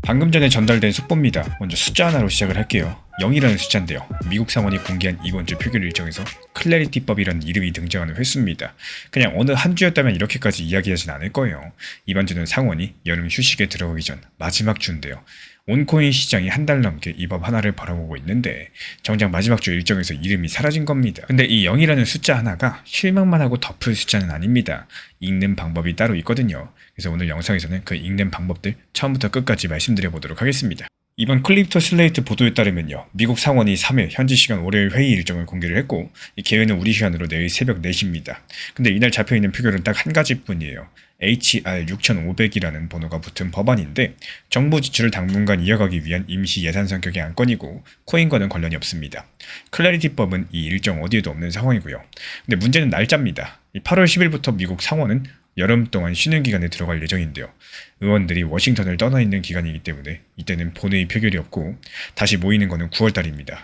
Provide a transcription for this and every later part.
방금 전에 전달된 속보입니다. 먼저 숫자 하나로 시작을 할게요. 0이라는 숫자인데요. 미국 상원이 공개한 이번 주 표결 일정에서 클래리티법이라는 이름이 등장하는 횟수입니다. 그냥 어느 한 주였다면 이렇게까지 이야기하진 않을 거예요. 이번 주는 상원이 여름 휴식에 들어가기 전 마지막 주인데요. 온코인 시장이 한 달 넘게 이 법 하나를 바라보고 있는데 정작 마지막 주 일정에서 이름이 사라진 겁니다. 근데 이 0이라는 숫자 하나가 실망만 하고 덮을 숫자는 아닙니다. 읽는 방법이 따로 있거든요. 그래서 오늘 영상에서는 그 읽는 방법들 처음부터 끝까지 말씀드려 보도록 하겠습니다. 이번 클립토 슬레이트 보도에 따르면요, 미국 상원이 3일 현지 시간 월요일 회의 일정을 공개를 했고, 이 개회는 우리 시간으로 내일 새벽 4시입니다. 근데 이날 잡혀있는 표결은 딱 한 가지뿐이에요. HR 6500이라는 번호가 붙은 법안인데 정부 지출을 당분간 이어가기 위한 임시 예산 성격의 안건이고 코인과는 관련이 없습니다. 클래리티법은 이 일정 어디에도 없는 상황이고요. 근데 문제는 날짜입니다. 8월 10일부터 미국 상원은 여름 동안 쉬는 기간에 들어갈 예정인데요. 의원들이 워싱턴을 떠나 있는 기간이기 때문에 이때는 본회의 표결이 없고 다시 모이는 것은 9월달입니다.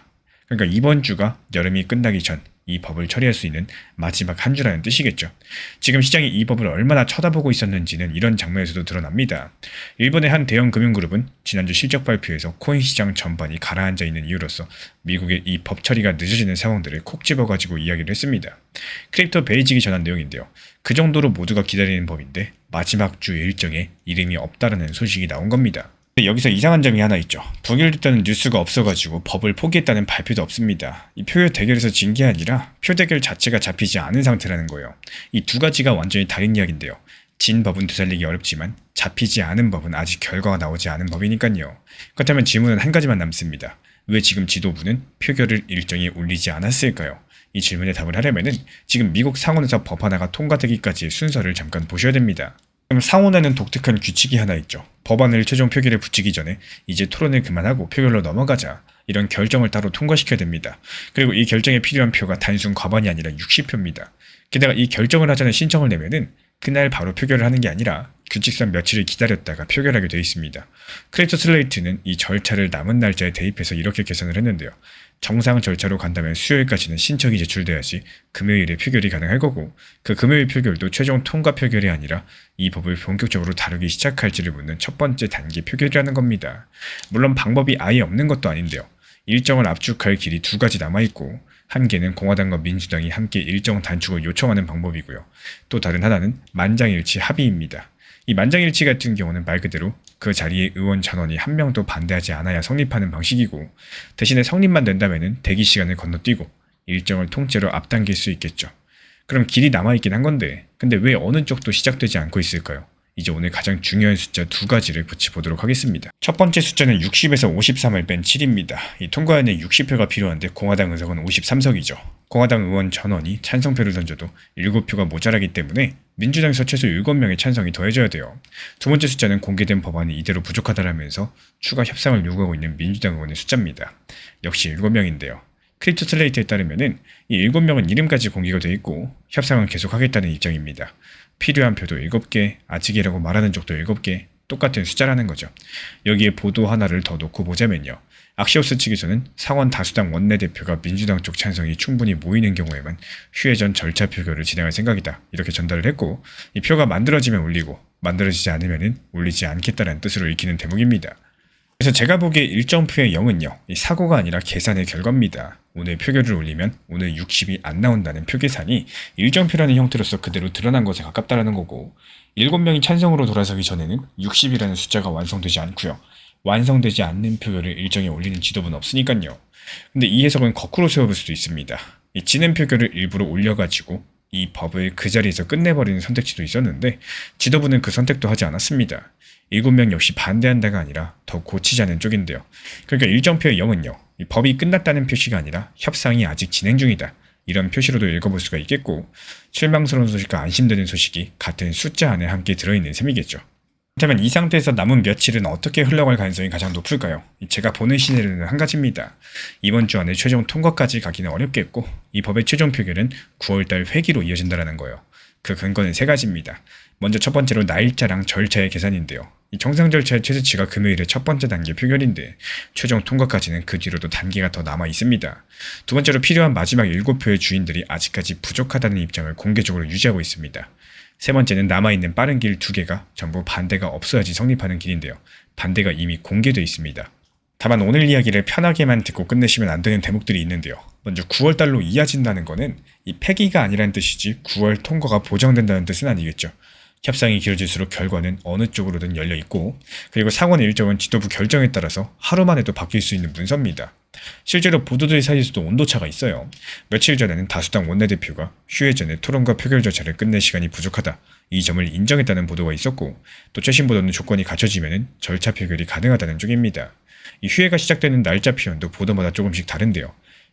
그러니까 이번 주가 여름이 끝나기 전 이 법을 처리할 수 있는 마지막 한 주라는 뜻이겠죠. 지금 시장이 이 법을 얼마나 쳐다보고 있었는지는 이런 장면에서도 드러납니다. 일본의 한 대형 금융그룹은 지난주 실적 발표에서 코인 시장 전반이 가라앉아 있는 이유로서 미국의 이 법 처리가 늦어지는 상황들을 콕 집어가지고 이야기를 했습니다. 크립토 베이직이 전한 내용인데요. 그 정도로 모두가 기다리는 법인데 마지막 주 일정에 이름이 없다라는 소식이 나온 겁니다. 근데 여기서 이상한 점이 하나 있죠. 부결됐다는 뉴스가 없어가지고 법을 포기했다는 발표도 없습니다. 이 표결 대결에서 진 게 아니라 표 대결 자체가 잡히지 않은 상태라는 거예요. 이 두 가지가 완전히 다른 이야기인데요. 진 법은 되살리기 어렵지만 잡히지 않은 법은 아직 결과가 나오지 않은 법이니까요. 그렇다면 질문은 한 가지만 남습니다. 왜 지금 지도부는 표결을 일정에 올리지 않았을까요? 이 질문에 답을 하려면은 지금 미국 상원에서 법 하나가 통과되기까지의 순서를 잠깐 보셔야 됩니다. 그럼 상원에는 독특한 규칙이 하나 있죠. 법안을 최종 표결에 붙이기 전에 이제 토론을 그만하고 표결로 넘어가자. 이런 결정을 따로 통과시켜야 됩니다. 그리고 이 결정에 필요한 표가 단순 과반이 아니라 60표입니다. 게다가 이 결정을 하자는 신청을 내면은 그날 바로 표결을 하는 게 아니라 규칙상 며칠을 기다렸다가 표결하게 되어 있습니다. 크립토 슬레이트는 이 절차를 남은 날짜에 대입해서 이렇게 계산을 했는데요. 정상 절차로 간다면 수요일까지는 신청이 제출돼야지 금요일에 표결이 가능할 거고 그 금요일 표결도 최종 통과 표결이 아니라 이 법을 본격적으로 다루기 시작할지를 묻는 첫 번째 단계 표결이라는 겁니다. 물론 방법이 아예 없는 것도 아닌데요. 일정을 압축할 길이 두 가지 남아있고 한 개는 공화당과 민주당이 함께 일정 단축을 요청하는 방법이고요. 또 다른 하나는 만장일치 합의입니다. 이 만장일치 같은 경우는 말 그대로 그 자리에 의원 전원이 한 명도 반대하지 않아야 성립하는 방식이고 대신에 성립만 된다면 대기 시간을 건너뛰고 일정을 통째로 앞당길 수 있겠죠. 그럼 길이 남아있긴 한 건데 근데 왜 어느 쪽도 시작되지 않고 있을까요? 이제 오늘 가장 중요한 숫자 두 가지를 붙여보도록 하겠습니다. 첫 번째 숫자는 60에서 53을 뺀 7입니다. 이 통과에는 60표가 필요한데 공화당 의석은 53석이죠. 공화당 의원 전원이 찬성표를 던져도 7표가 모자라기 때문에 민주당에서 최소 7명의 찬성이 더해져야 돼요. 두 번째 숫자는 공개된 법안이 이대로 부족하다라면서 추가 협상을 요구하고 있는 민주당 의원의 숫자입니다. 역시 7명인데요. 크립토 슬레이트에 따르면은 이 7명은 이름까지 공개가 되어 있고 협상은 계속하겠다는 입장입니다. 필요한 표도 7개, 아직이라고 말하는 쪽도 7개, 똑같은 숫자라는 거죠. 여기에 보도 하나를 더 놓고 보자면요. 악시오스 측에서는 상원 다수당 원내대표가 민주당 쪽 찬성이 충분히 모이는 경우에만 휴회전 절차 표결을 진행할 생각이다. 이렇게 전달을 했고 이 표가 만들어지면 올리고 만들어지지 않으면 올리지 않겠다는 뜻으로 읽히는 대목입니다. 그래서 제가 보기에 일정표의 0은요. 이 사고가 아니라 계산의 결과입니다. 오늘 표결을 올리면 오늘 60이 안 나온다는 표 계산이 일정표라는 형태로서 그대로 드러난 것에 가깝다는 거고 7명이 찬성으로 돌아서기 전에는 60이라는 숫자가 완성되지 않고요. 완성되지 않는 표결을 일정에 올리는 지도부는 없으니까요. 근데 이 해석은 거꾸로 세워볼 수도 있습니다. 이 지는 표결을 일부러 올려가지고 이 법을 그 자리에서 끝내버리는 선택지도 있었는데 지도부는 그 선택도 하지 않았습니다. 7명 역시 반대한다가 아니라 더 고치자는 쪽인데요. 그러니까 일정표의 0은요. 이 법이 끝났다는 표시가 아니라 협상이 아직 진행 중이다. 이런 표시로도 읽어볼 수가 있겠고 실망스러운 소식과 안심되는 소식이 같은 숫자 안에 함께 들어있는 셈이겠죠. 그렇다면 이 상태에서 남은 며칠은 어떻게 흘러갈 가능성이 가장 높을까요? 제가 보는 시나리오는 한 가지입니다. 이번 주 안에 최종 통과까지 가기는 어렵겠고 이 법의 최종 표결은 9월달 회기로 이어진다는 거예요. 그 근거는 세 가지입니다. 먼저 첫 번째로 날짜랑 절차의 계산인데요. 이 정상 절차의 최대치가 금요일의 첫 번째 단계 표결인데 최종 통과까지는 그 뒤로도 단계가 더 남아 있습니다. 두 번째로 필요한 마지막 7표의 주인들이 아직까지 부족하다는 입장을 공개적으로 유지하고 있습니다. 세 번째는 남아있는 빠른 길 2개가 전부 반대가 없어야지 성립하는 길인데요. 반대가 이미 공개되어 있습니다. 다만 오늘 이야기를 편하게만 듣고 끝내시면 안 되는 대목들이 있는데요. 먼저 9월달로 이어진다는 거는 이 폐기가 아니라는 뜻이지 9월 통과가 보장된다는 뜻은 아니겠죠. 협상이 길어질수록 결과는 어느 쪽으로든 열려 있고, 그리고 상원의 일정은 지도부 결정에 따라서 하루만 해도 바뀔 수 있는 문서입니다. 실제로 보도들 사이에서도 온도차가 있어요. 며칠 전에는 다수당 원내대표가 휴회 전에 토론과 표결 절차를 끝낼 시간이 부족하다, 이 점을 인정했다는 보도가 있었고, 또 최신 보도는 조건이 갖춰지면 절차 표결이 가능하다는 쪽입니다. 이 휴회가 시작되는 날짜 표현도 보도마다 조금씩 다른데요.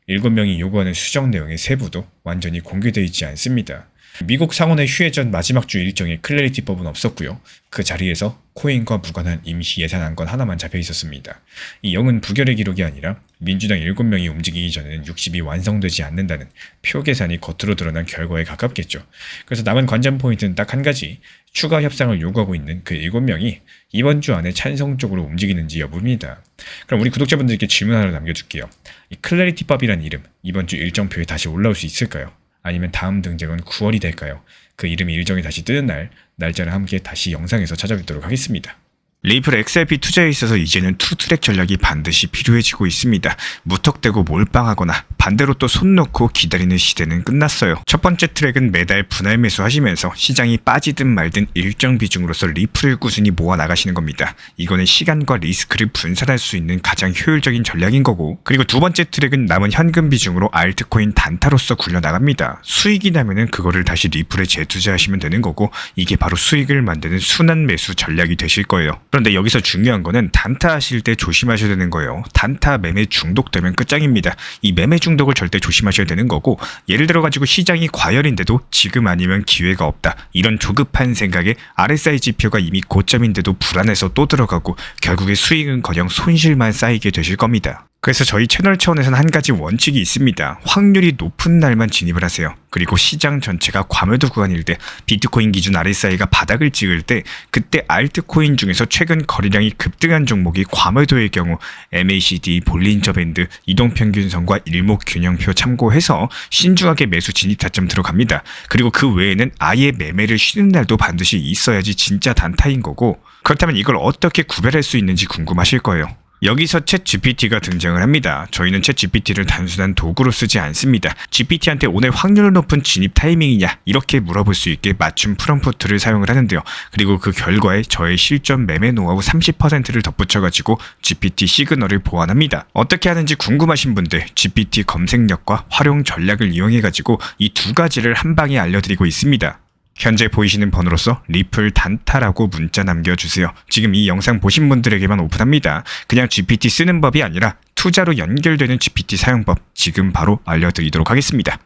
7명이 요구하는 수정 내용의 세부도 완전히 공개되어 있지 않습니다. 미국 상원의 휴회 전 마지막 주 일정에 클래리티법은 없었고요. 그 자리에서 코인과 무관한 임시 예산안건 하나만 잡혀 있었습니다. 이 0은 부결의 기록이 아니라 민주당 7명이 움직이기 전에는 60이 완성되지 않는다는 표 계산이 겉으로 드러난 결과에 가깝겠죠. 그래서 남은 관전 포인트는 딱 한 가지, 추가 협상을 요구하고 있는 그 7명이 이번 주 안에 찬성 쪽으로 움직이는지 여부입니다. 그럼 우리 구독자분들께 질문 하나 남겨줄게요. 이 클래리티법이란 이름, 이번 주 일정표에 다시 올라올 수 있을까요? 아니면 다음 등장은 9월이 될까요? 그 이름이 일정이 다시 뜨는 날짜를 함께 다시 영상에서 찾아뵙도록 하겠습니다. 리플 XRP 투자에 있어서 이제는 투트랙 전략이 반드시 필요해지고 있습니다. 무턱대고 몰빵하거나 반대로 또 손 놓고 기다리는 시대는 끝났어요. 첫 번째 트랙은 매달 분할 매수하시면서 시장이 빠지든 말든 일정 비중으로서 리플을 꾸준히 모아 나가시는 겁니다. 이거는 시간과 리스크를 분산할 수 있는 가장 효율적인 전략인 거고, 그리고 두 번째 트랙은 남은 현금 비중으로 알트코인 단타로서 굴려 나갑니다. 수익이 나면은 그거를 다시 리플에 재투자하시면 되는 거고, 이게 바로 수익을 만드는 순환 매수 전략이 되실 거예요. 그런데 여기서 중요한 거는 단타 하실 때 조심하셔야 되는 거예요. 단타 매매 중독되면 끝장입니다. 이 매매 중독을 절대 조심하셔야 되는 거고, 예를 들어 가지고 시장이 과열인데도 지금 아니면 기회가 없다, 이런 조급한 생각에 RSI 지표가 이미 고점인데도 불안해서 또 들어가고 결국에 수익은커녕 손실만 쌓이게 되실 겁니다. 그래서 저희 채널 차원에서는 한 가지 원칙이 있습니다. 확률이 높은 날만 진입을 하세요. 그리고 시장 전체가 과매도 구간일 때, 비트코인 기준 RSI가 바닥을 찍을 때, 그때 알트코인 중에서 최근 거래량이 급등한 종목이 과매도의 경우 MACD, 볼린저 밴드, 이동평균선과 일목균형표 참고해서 신중하게 매수 진입 타점 들어갑니다. 그리고 그 외에는 아예 매매를 쉬는 날도 반드시 있어야지 진짜 단타인 거고, 그렇다면 이걸 어떻게 구별할 수 있는지 궁금하실 거예요. 여기서 챗 GPT가 등장을 합니다. 저희는 챗 GPT를 단순한 도구로 쓰지 않습니다. GPT한테 오늘 확률 높은 진입 타이밍이냐, 이렇게 물어볼 수 있게 맞춤 프롬프트를 사용을 하는데요. 그리고 그 결과에 저의 실전 매매 노하우 30%를 덧붙여가지고 GPT 시그널을 보완합니다. 어떻게 하는지 궁금하신 분들, GPT 검색력과 활용 전략을 이용해가지고 이 두 가지를 한 방에 알려드리고 있습니다. 현재 보이시는 번호로서 리플 단타라고 문자 남겨주세요. 지금 이 영상 보신 분들에게만 오픈합니다. 그냥 GPT 쓰는 법이 아니라 투자로 연결되는 GPT 사용법 지금 바로 알려드리도록 하겠습니다.